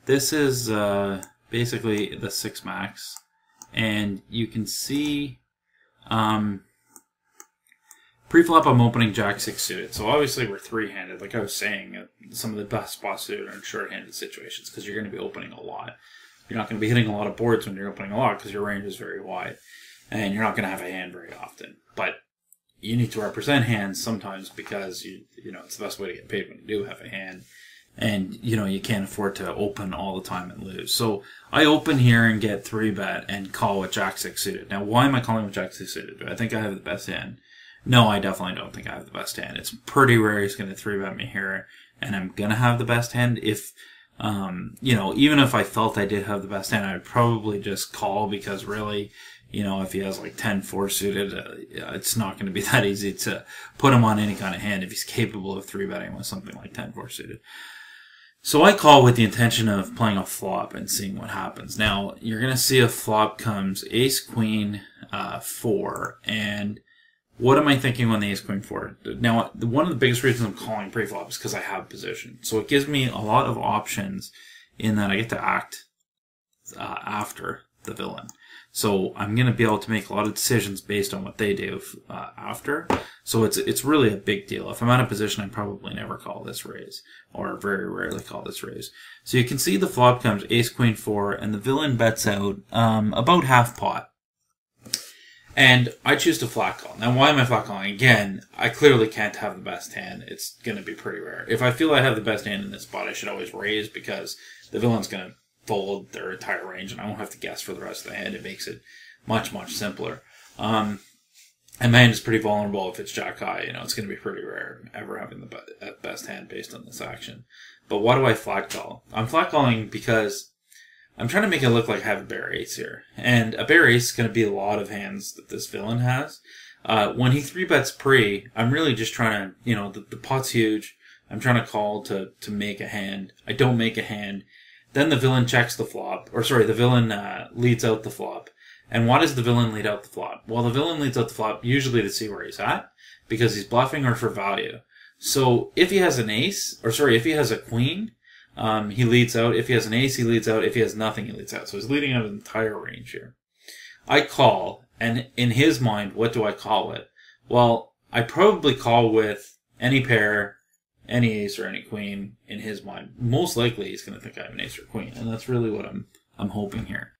this is basically the 6 max, and you can see pre-flop I'm opening Jack 6 suited, so obviously we're 3-handed. Like I was saying, some of the best spots suited are in short-handed situations because you're going to be opening a lot. You're not going to be hitting a lot of boards when you're opening a lot because your range is very wide, and you're not going to have a hand very often. But you need to represent hands sometimes because you know it's the best way to get paid when you do have a hand, and you can't afford to open all the time and lose. So I open here and get 3-bet and call with Jack 6 suited. Now, why am I calling with Jack 6 suited? Do I think I have the best hand? No, I definitely don't think I have the best hand. It's pretty rare he's going to 3-bet me here, and I'm going to have the best hand. If even if I felt I did have the best hand, I'd probably just call because really, if he has like 10-4 suited, it's not going to be that easy to put him on any kind of hand if he's capable of 3-betting with something like 10-4 suited. So I call with the intention of playing a flop and seeing what happens. Now, you're going to see a flop comes ace, queen, 4, and what am I thinking when the ace, queen, 4? Now, one of the biggest reasons I'm calling pre-flop is because I have position. So it gives me a lot of options in that I get to act after the villain. So I'm going to be able to make a lot of decisions based on what they do after. So it's really a big deal. If I'm out of position, I probably never call this raise, or very rarely call this raise. So you can see the flop comes ace, queen, 4, and the villain bets out about half pot. And I choose to flat call. Now, why am I flat calling? Again, I clearly can't have the best hand. It's going to be pretty rare. If I feel I have the best hand in this spot, I should always raise because the villain's going to fold their entire range, and I won't have to guess for the rest of the hand. It makes it much, much simpler. And my hand is pretty vulnerable if it's jack high. It's going to be pretty rare ever having the best hand based on this action. But why do I flat call? I'm flat calling because I'm trying to make it look like I have a bear ace here. And a bear ace is going to be a lot of hands that this villain has. When he 3-bets pre, I'm really just trying to, the pot's huge. I'm trying to call to make a hand. I don't make a hand. Then the villain checks the flop. The villain leads out the flop. And why does the villain lead out the flop? Well, the villain leads out the flop usually to see where he's at, because he's bluffing or for value. So if he has an ace, if he has a queen, he leads out. If he has an ace, he leads out. If he has nothing, he leads out. So he's leading out an entire range here. I call, and in his mind, what do I call it? Well, I probably call with any pair, any ace, or any queen in his mind. Most likely, he's going to think I have an ace or queen, and that's really what I'm hoping here.